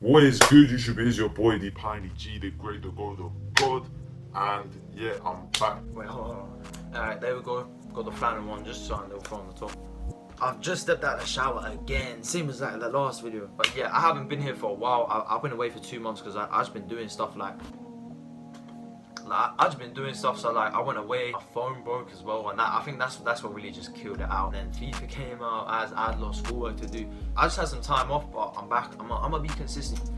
What is good, YouTube? It is your boy, the Piney G, the great, the gold, the god. And yeah, I'm back. Wait, hold on. Alright, there we go. Got the flannel one, just something little from the top. I've just stepped out of the shower again, same as like the last video. But yeah, I haven't been here for a while. I've been away for 2 months because I've just been doing stuff like I've just been doing stuff, so like I went away, my phone broke as well, and I think that's what really just killed it out. And then FIFA came out, I had a lot of schoolwork to do. I just had some time off, but I'm back. I'm gonna be consistent.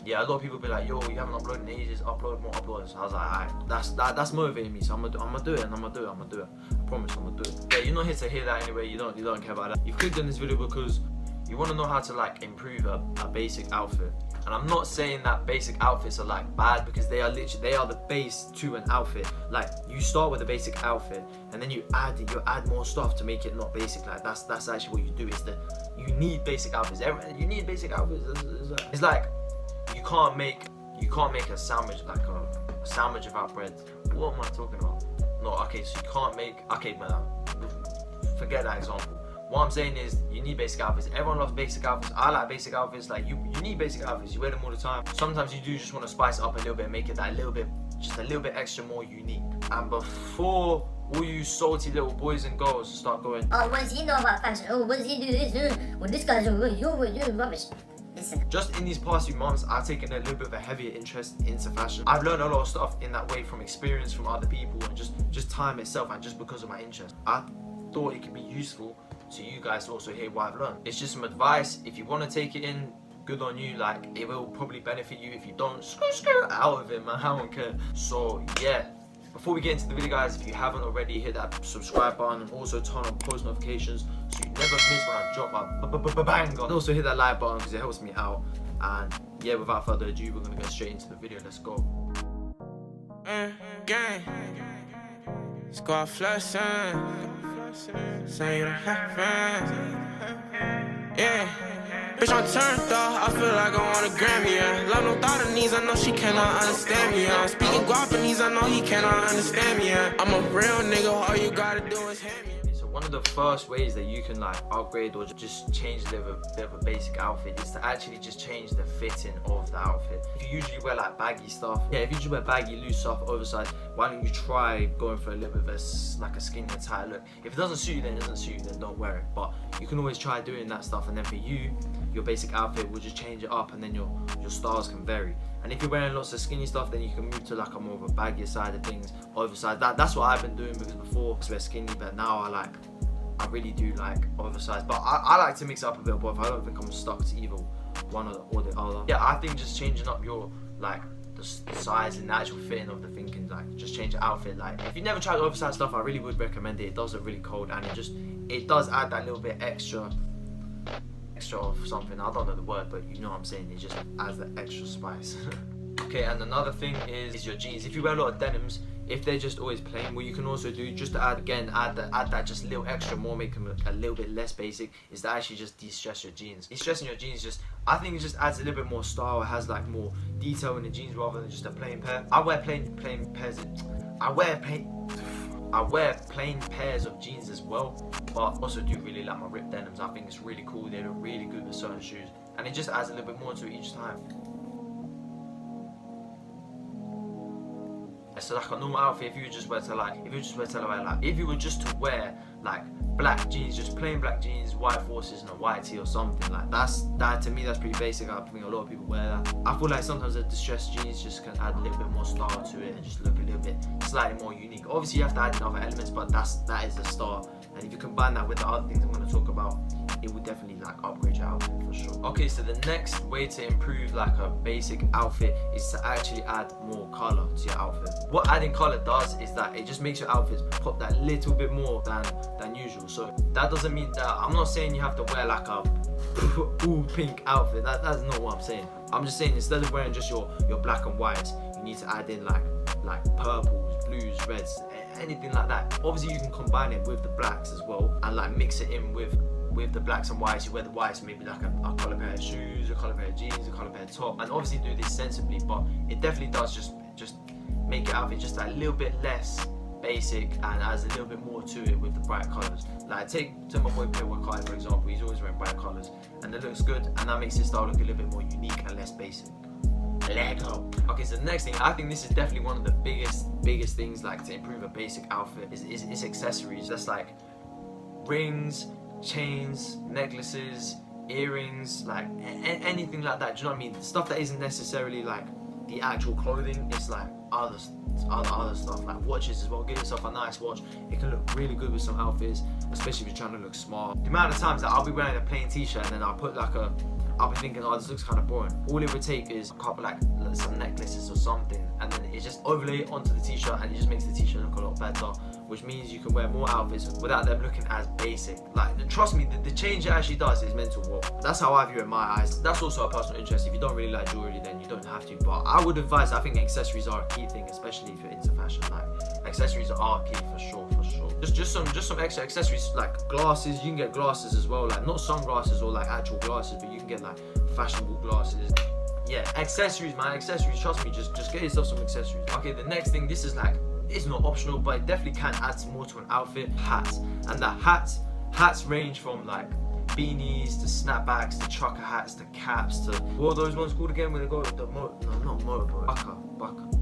Yeah, a lot of people be like, yo, you haven't uploaded in ages, upload more uploads. I was like, alright, that's motivating me, so I'm gonna do it, and I'm gonna do it. I promise I'm gonna do it. Yeah, you're not here to hear that anyway, you don't care about that. You've clicked on this video because you wanna know how to like improve a basic outfit. And I'm not saying that basic outfits are like bad, because they are the base to an outfit. Like, you start with a basic outfit and then you add more stuff to make it not basic. Like that's actually what you do. Is that you need basic outfits. You need basic outfits. It's like you can't make a sandwich, like a sandwich without bread. What am I talking about? No, okay, so you can't make, okay, man, forget that example. What I'm saying is, you need basic outfits. Everyone loves basic outfits. I like basic outfits. Like, you need basic outfits. You wear them all the time. Sometimes you do just want to spice it up a little bit, make it that just a little bit extra more unique. And before all you salty little boys and girls start going, oh, what does he know about fashion? Oh, what does he do this? Well, this guy's you're rubbish. Listen. Just in these past few months, I've taken a little bit of a heavier interest into fashion. I've learned a lot of stuff in that way from experience from other people and just time itself, and just because of my interest. I thought it could be useful to you guys to also hear what I've learned. It's just some advice. If you want to take it in, good on you. Like, it will probably benefit you. If you don't, screw out of it, man. I don't care. So yeah, before we get into the video, guys, if you haven't already, hit that subscribe button and also turn on post notifications so you never miss when I drop a banger. And also hit that like button because it helps me out. And yeah, without further ado, we're gonna go straight into the video. Let's go. Gang, squad flexing, say you don't have friends. Yeah, bitch, I'm turned up. I feel like I want a Grammy. Yeah, love no Thoughtnese. I know she cannot understand me. Yeah, speaking Guapanese. I know he cannot understand me. Yeah, I'm a real nigga. All you gotta do is hand me. So one of the first ways that you can like upgrade or just change a bit of a basic outfit is to actually just change the fitting of the outfit. If you usually wear like baggy stuff, yeah, if you usually wear baggy, loose stuff, oversized, why don't you try going for a little bit of like a skinny and tight look? If it doesn't suit you, then it doesn't suit you, then don't wear it. But you can always try doing that stuff, and then for you, your basic outfit will just change it up, and then your styles can vary. And if you're wearing lots of skinny stuff, then you can move to like a more of a baggier side of things, oversized. That's what I've been doing, because before I wear skinny, but now I really do like oversized. But I like to mix it up a bit, but I don't think I'm stuck to either one or the other. Yeah, I think just changing up your like the size and the actual fitting of the thing can like just change the outfit. Like, if you never tried oversized stuff, I really would recommend it. It does look really cold, and it does add that little bit extra of something. I don't know the word, but you know what I'm saying. It just adds that extra spice. Okay, and another thing is your jeans. If you wear a lot of denims, if they're just always plain, what you can also do, just to add that just little extra more, make them a little bit less basic, is to actually just de-stress your jeans. De-stressing your jeans I think it just adds a little bit more style. It has like more detail in the jeans rather than just a plain pair. I wear plain pairs. I wear plain pairs of jeans as well, but I also do really like my ripped denims. I think it's really cool. They look really good with certain shoes, and it just adds a little bit more to it each time. So like a normal outfit, if you were just to wear like black jeans, just plain black jeans, white forces and a white tee or something, like that to me, that's pretty basic. I think a lot of people wear that. I feel like sometimes the distressed jeans just can add a little bit more style to it and just look a little bit slightly more unique. Obviously you have to add in other elements, but that is the start. And if you combine that with the other things I'm going to talk about, it will definitely like upgrade your outfit for sure. Okay, so the next way to improve like a basic outfit is to actually add more color to your outfit. What adding color does is that it just makes your outfits pop that little bit more than usual. So that doesn't mean that, I'm not saying you have to wear like a all pink outfit. That's not what I'm saying. I'm just saying, instead of wearing just your black and whites, you need to add in like purples, blues, reds, anything like that. Obviously you can combine it with the blacks as well, and like mix it in with the blacks and whites. You wear the whites, maybe like a colour pair of shoes, a colour pair of jeans, a colour pair of top, and obviously do this sensibly, but it definitely does just make your outfit just a little bit less basic and adds a little bit more to it with the bright colours. Like take my boy Pay Wakai for example, he's always wearing bright colours and it looks good and that makes his style look a little bit more unique and less basic. Lego. Okay, so the next thing, I think this is definitely one of the biggest things like to improve a basic outfit is accessories. That's like rings, chains, necklaces, earrings, like anything like that. Do you know what I mean? Stuff that isn't necessarily like the actual clothing, it's like other stuff, like watches as well. Get yourself a nice watch. It can look really good with some outfits, especially if you're trying to look smart. The amount of times that I'll be wearing a plain t-shirt and then I'll put like I'll be thinking, oh, this looks kind of boring. All it would take is a couple like some necklaces or something, and then it just overlay it onto the t-shirt, and it just makes the t-shirt look a lot better. Which means you can wear more outfits without them looking as basic. Like, trust me, the change it actually does is mental. What? That's how I view it in my eyes. That's also a personal interest. If you don't really like jewelry, then you don't have to. But I would advise. I think accessories are a key thing, especially if you're into fashion. Like, accessories are key for sure. Just some extra accessories like glasses. You can get glasses as well, like not sunglasses or like actual glasses, but you can get like fashionable glasses. Yeah, accessories, man, accessories. Trust me, just get yourself some accessories. Okay, the next thing, this is like, it's not optional, but it definitely can add some more to an outfit. Hats, and the hats range from like beanies to snapbacks to trucker hats to caps to what are those ones called again when they go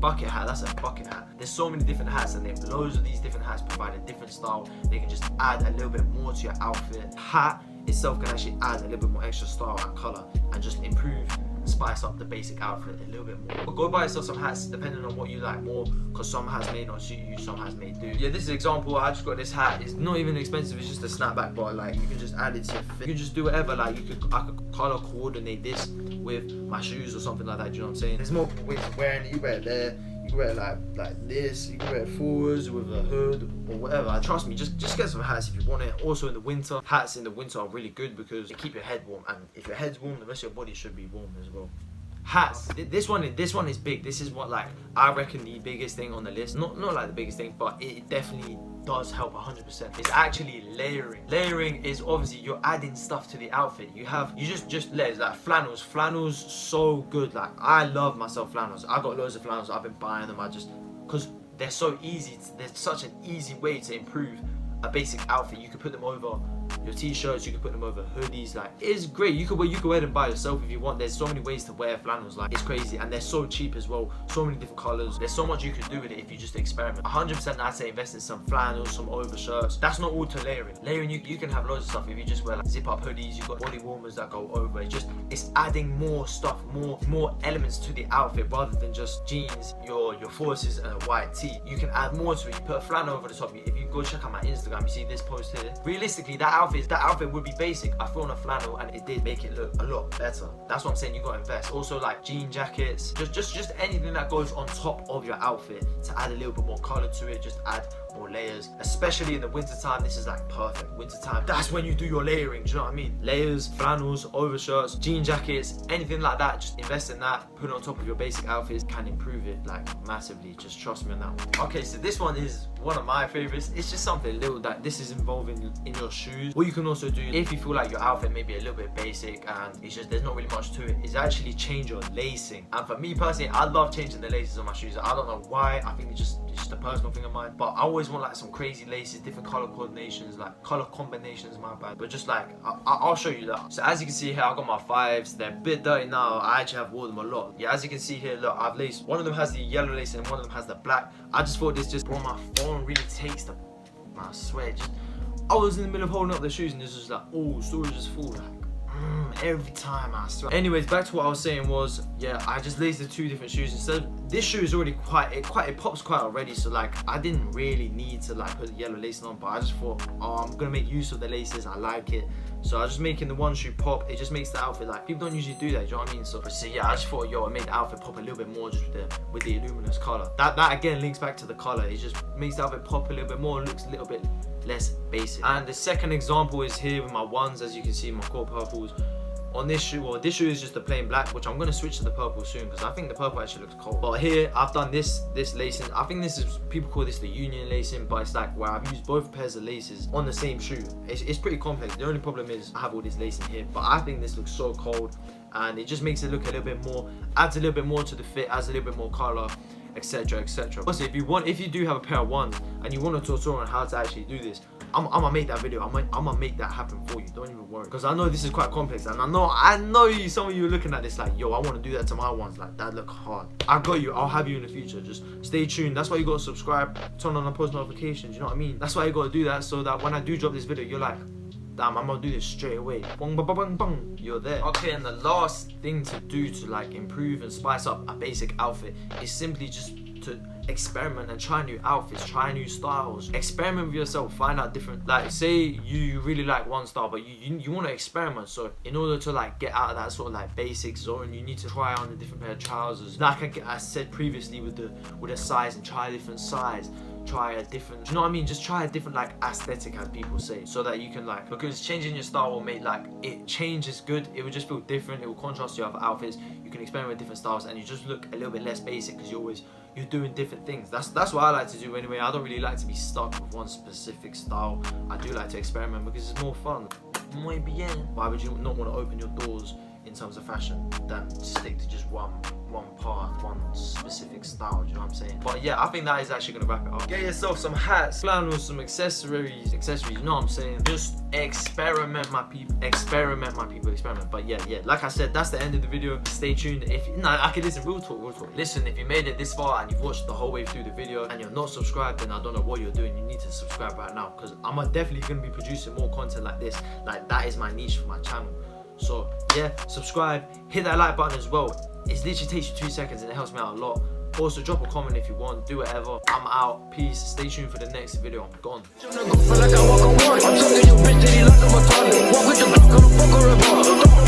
bucket hat. That's a bucket hat. There's so many different hats, and loads of these different hats provide a different style. They can just add a little bit more to your outfit. Hat itself can actually add a little bit more extra style and color and just improve, spice up the basic outfit a little bit more. But go buy yourself some hats depending on what you like more, because some hats may not suit you, some hats may do. Yeah, this is an example. I just got this hat. It's not even expensive, it's just a snapback, but like you can just add it to your fit. You can just do whatever. Like I could color coordinate this with my shoes or something like that. Do you know what I'm saying? There's multiple ways of wearing it. You wear it there, you can wear it like this, you can wear it forwards with a hood or whatever. Trust me, just get some hats if you want it. Also in the winter, hats in the winter are really good because they keep your head warm, and if your head's warm, the rest of your body should be warm as well. Hats. This one is big. This is what like I reckon the biggest thing on the list. Not like the biggest thing, but it definitely does help 100%. It's actually layering. Layering is obviously you're adding stuff to the outfit. You just layers like flannels. Flannels so good. Like I love myself flannels. I got loads of flannels. I've been buying them. Because they're so easy. There's such an easy way to improve a basic outfit. You can put them over your t-shirts, you can put them over hoodies. Like it's great. You can wear them by yourself if you want. There's so many ways to wear flannels, like it's crazy, and they're so cheap as well. So many different colors. There's so much you can do with it if you just experiment. 100% I'd say invest in some flannels, some overshirts. That's not all to layering. Layering you can have loads of stuff if you just wear like zip up hoodies. You've got body warmers that go over. It's adding more stuff, more elements to the outfit rather than just jeans, your forces and a white tee. You can add more to it. You put a flannel over the top. If you go check out my Instagram, you see this post here. Realistically, that outfit would be basic. I threw on a flannel and it did make it look a lot better. That's what I'm saying. You gotta invest. Also like jean jackets, just anything that goes on top of your outfit to add a little bit more color to it. Just add more layers, especially in the winter time. This is like perfect. Winter time, that's when you do your layering. Do you know what I mean? Layers, flannels, overshirts, jean jackets, anything like that. Just invest in that. Put it on top of your basic outfits. Can improve it like massively. Just trust me on that one. Okay, so this one is one of my favorites. It's just something little that this is involving in your shoes. What you can also do if you feel like your outfit may be a little bit basic and it's just there's not really much to it, is actually change your lacing. And for me personally, I love changing the laces on my shoes. I don't know why. I think it's just a personal thing of mine, but I always want like some crazy laces, different color coordinations, like color combinations, my bad. But just like I'll show you that. So as you can see here, I got my 5s. They're a bit dirty now. I actually have worn them a lot. Yeah, as you can see here, look, I've laced. One of them has the yellow lace and one of them has the black. I just thought this just, bro, my phone really takes the, I swear, just, I was in the middle of holding up the shoes and this was like, oh, storage is full. Like, every time, I swear. Anyways, back to what I was saying was, yeah, I just laced the 2 different shoes. Instead, this shoe is already it pops quite already, so like I didn't really need to like put the yellow lacing on, but I just thought, oh, I'm gonna make use of the laces. I like it, so I was just making the one shoe pop. It just makes the outfit, like, people don't usually do that, do you know what I mean? So yeah, I just thought, yo, it made the outfit pop a little bit more just with the luminous color. That again links back to the color. It just makes the outfit pop a little bit more, looks a little bit less basic. And the second example is here with my ones. As you can see, my core purples. On this shoe, well, this shoe is just the plain black, which I'm gonna switch to the purple soon because I think the purple actually looks cool. But here I've done this lacing. I think this is, people call this the union lacing, but it's like where I've used both pairs of laces on the same shoe. It's pretty complex. The only problem is I have all this lacing here, but I think this looks so cold and it just makes it look a little bit more, adds a little bit more to the fit, adds a little bit more color. etc, etc. Also, if you do have a pair of ones and you want a tutorial on how to actually do this, I'm gonna make that video. I'm gonna make that happen for you. Don't even worry, because I know this is quite complex, and I know you. Some of you are looking at this like, yo, I want to do that to my ones. Like, that look hard. I got you. I'll have you in the future. Just stay tuned. That's why you gotta subscribe, turn on the post notifications. You know what I mean? That's why you gotta do that, so that when I do drop this video, you're like, damn, I'm gonna do this straight away. Bong, bong, bong, bong. You're there. Okay, and the last thing to do to like improve and spice up a basic outfit is simply just to experiment and try new outfits, try new styles, experiment with yourself, find out different, like, say you really like one style, but you want to experiment. So in order to like get out of that sort of like basic zone, you need to try on a different pair of trousers, like I said previously with the size, and try a different size, try a different, you know what I mean, just try a different like aesthetic, as people say, so that you can like, because changing your style will make like, it changes good, it will just feel different, it will contrast to your other outfits, you can experiment with different styles, and you just look a little bit less basic because you're doing different things. That's what I like to do anyway. I don't really like to be stuck with one specific style. I do like to experiment because it's more fun. Muy bien. Why would you not want to open your doors in terms of fashion than stick to just one part, one specific style? Do you know what I'm saying? But yeah, I think that is actually gonna wrap it up. Get yourself some hats, flannels, some accessories, you know what I'm saying? Just experiment, my people. Experiment. But yeah, like I said, that's the end of the video. Stay tuned. Listen, real talk. Listen, if you made it this far and you've watched the whole way through the video and you're not subscribed, then I don't know what you're doing. You need to subscribe right now, because I'm definitely gonna be producing more content like this. Like, that is my niche for my channel. So yeah, subscribe, hit that like button as well. It literally takes you 2 seconds and it helps me out a lot. Also, drop a comment if you want, do whatever. I'm out, peace, stay tuned for the next video. I'm gone. I'm talking your bitch, that he like I'm a toilet. Walk with the Glock, I'm a fucker about.